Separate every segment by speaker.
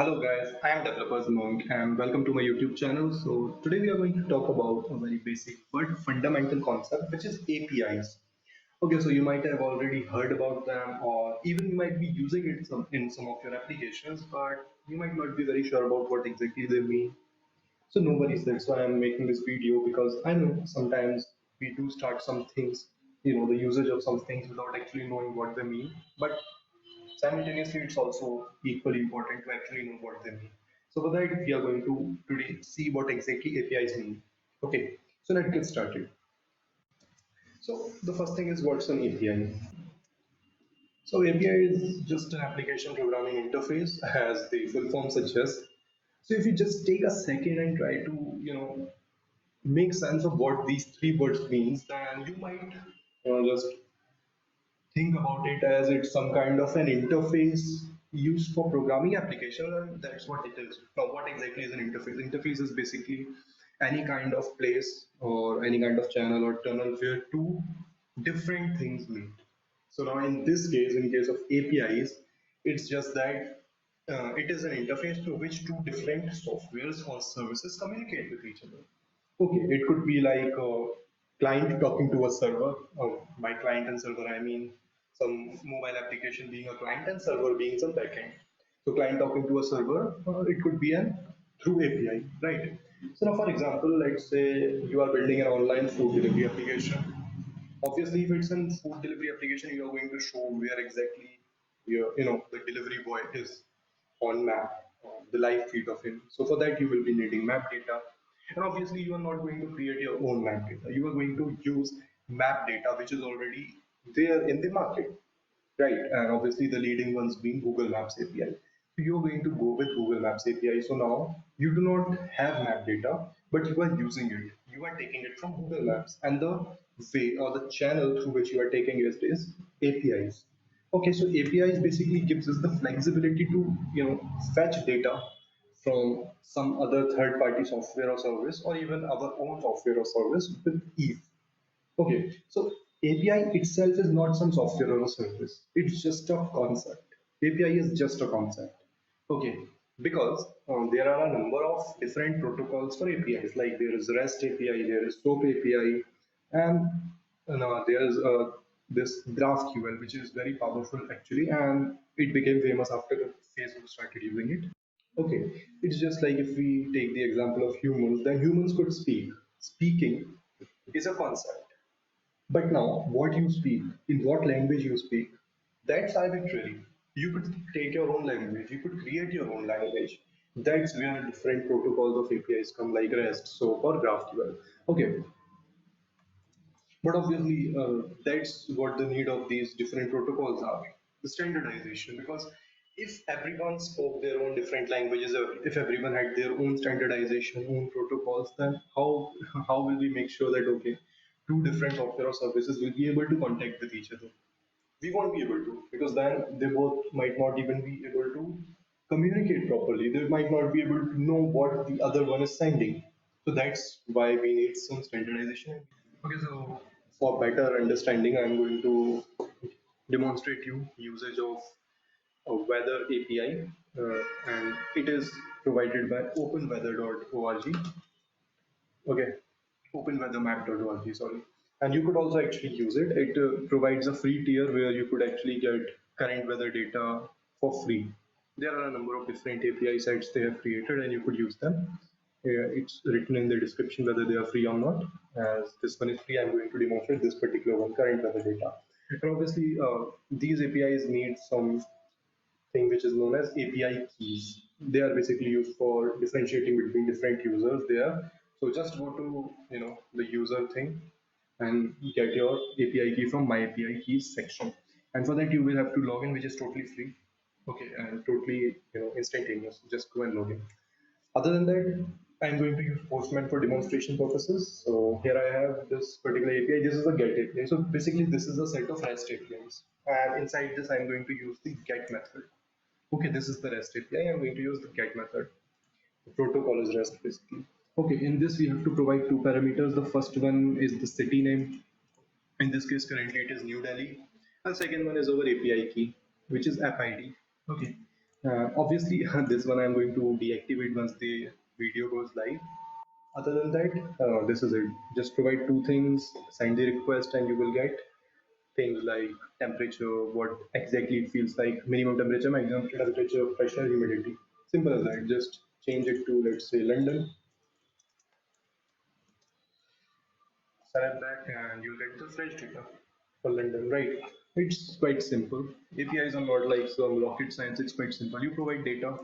Speaker 1: Hello guys, I am Developers Monk and welcome to my YouTube channel. So today we are going to talk about a very basic but fundamental concept which is APIs. Okay, so you might have already heard about them or even you might be using it in some of your applications, but you might not be very sure about what exactly they mean. So no worries, that's why I'm making this video because I know sometimes we do start some things, the usage of some things without actually knowing what they mean. But simultaneously, it's also equally important to actually know what they mean. So for that, we are going to today see what exactly APIs mean. Okay, so let's get started. So the first thing is what's an API? So API is just an application programming interface, as the full form suggests. So if you just take a second and try to, make sense of what these three words means, then you might, just think about it as it's some kind of an interface used for programming application, and that's what it is. Now what exactly is an interface is basically any kind of place or any kind of channel or tunnel where two different things meet. So now in this case, in case of APIs, it's just that it is an interface through which two different softwares or services communicate with each other. Okay, it could be like a client talking to a server. By client and server, I mean some mobile application being a client and server being some backend. So client talking to a server, it could be an through API, right? So now, for example, let's say you are building an online food delivery application. Obviously, if it's a food delivery application, you are going to show where exactly the delivery boy is on map, the live feed of him. So for that, you will be needing map data. And obviously, you are not going to create your own map data. You are going to use map data, which is already there in the market, right? And obviously, the leading ones being Google Maps API. So you're going to go with Google Maps API. So now you do not have map data, but you are using it. You are taking it from Google Maps, and the way or the channel through which you are taking it is APIs. Okay, so APIs basically gives us the flexibility to fetch data from some other third-party software or service, or even our own software or service with ease. Okay, so API itself is not some software or a service. It's just a concept. API is just a concept. Okay, because there are a number of different protocols for APIs. Like there is REST API, there is SOAP API, and there is this GraphQL, which is very powerful actually, and it became famous after Facebook started using it. Okay, it's just like if we take the example of humans, then humans could speak. Speaking is a concept. But now, what you speak, in what language you speak, that's arbitrary. You could take your own language, you could create your own language. That's where different protocols of APIs come, like REST, SOAP, or GraphQL. Okay, but obviously, that's what the need of these different protocols are, the standardization. Because if everyone spoke their own different languages, or if everyone had their own standardization, own protocols, then how will we make sure that okay, two different software or services will be able to contact with each other? We won't be able to, because then they both might not even be able to communicate properly. They might not be able to know what the other one is sending. So that's why we need some standardization. Okay, so for better understanding, I'm going to demonstrate you usage of a weather API, and it is provided by OpenWeather.org. Okay, OpenWeatherMap.org, sorry. And you could also actually use it. It provides a free tier where you could actually get current weather data for free. There are a number of different API sites they have created, and you could use them. It's written in the description whether they are free or not. As this one is free, I'm going to demonstrate this particular one, current weather data. And obviously, these APIs need some thing which is known as API keys. They are basically used for differentiating between different users there. So just go to the user thing and get your API key from my API keys section. And for that you will have to log in, which is totally free. Okay, and totally instantaneous. Just go and log in. Other than that, I'm going to use Postman for demonstration purposes. So here I have this particular API. This is a GET API. So basically, this is a set of REST APIs. And inside this, I'm going to use the GET method. Okay, this is the REST API. I'm going to use the GET method. The protocol is REST basically. Okay, in this we have to provide two parameters. The first one is the city name. In this case, currently it is New Delhi. And second one is our API key, which is app ID. Okay. Obviously, this one I'm going to deactivate once the video goes live. Other than that, this is it. Just provide two things, send the request, and you will get things like temperature, what exactly it feels like, minimum temperature, maximum temperature, pressure, humidity. Simple as that. Just change it to, let's say, London, select that, and you'll get the fresh data for London, right? It's quite simple. APIs are not like some rocket science, it's quite simple. You provide data,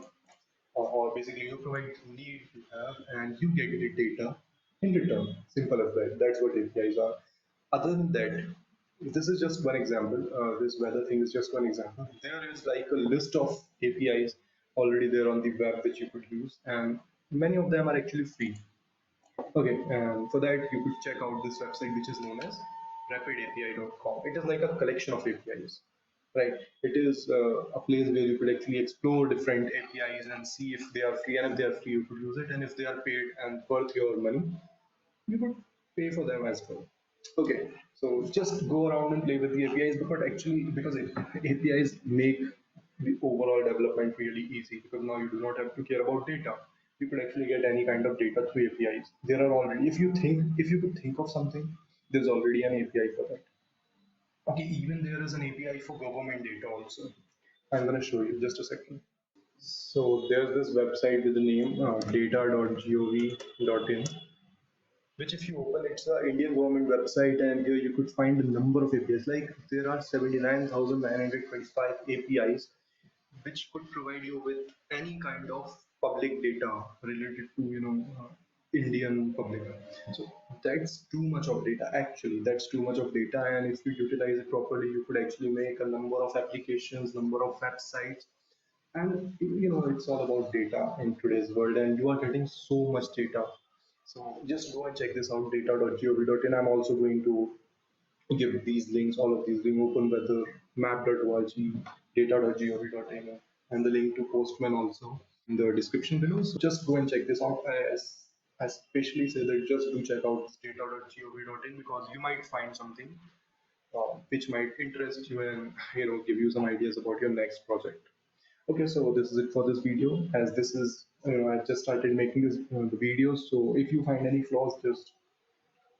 Speaker 1: or basically you provide the need you have, and you get the data in return. Simple as that. That's what APIs are. Other than that, this is just one example. This weather thing is just one example. There is like a list of APIs already there on the web which you could use, and many of them are actually free. Okay, and for that you could check out this website which is known as rapidapi.com. It is like a collection of APIs, right? It is a place where you could actually explore different APIs and see if they are free, and if they are free, you could use it, and if they are paid and worth your money, you could pay for them as well. Okay, so just go around and play with the APIs, but actually, because APIs make the overall development really easy, because now you do not have to care about data. You could actually get any kind of data through APIs. There are already, if you could think of something, there's already an API for that. Okay, even there is an API for government data also. I'm gonna show you just a second. So there's this website with the name data.gov.in, which if you open, it's the Indian government website, and here you could find a number of APIs. Like there are 79,925 APIs which could provide you with any kind of public data related to Indian public. So that's too much of data. Actually, that's too much of data, and if you utilize it properly, you could actually make a number of applications, number of websites, and it's all about data in today's world, and you are getting so much data. So just go and check this out, data.gov.in. I'm also going to give these links, all of these links, OpenWeatherMap.org, data.gov.in, and the link to Postman also in the description below. So just go and check this out. I especially say that just do check out data.gov.in, because you might find something which might interest you, and give you some ideas about your next project. Okay, so this is it for this video. As this is, I just started making this the videos. So if you find any flaws, just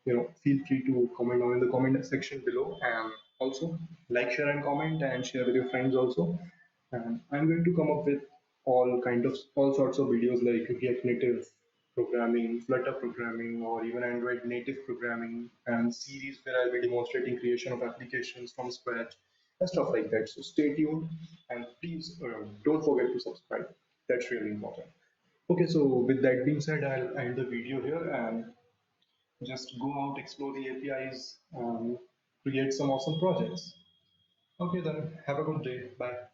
Speaker 1: feel free to comment down in the comment section below, and also like, share, and comment, and share with your friends also. And I'm going to come up with all sorts of videos like React Native programming, Flutter programming, or even Android native programming, and series where I'll be demonstrating creation of applications from scratch and stuff like that. So stay tuned, and please don't forget to subscribe. That's really important. Okay, so with that being said, I'll end the video here, and just go out, explore the APIs, create some awesome projects. Okay, then have a good day. Bye.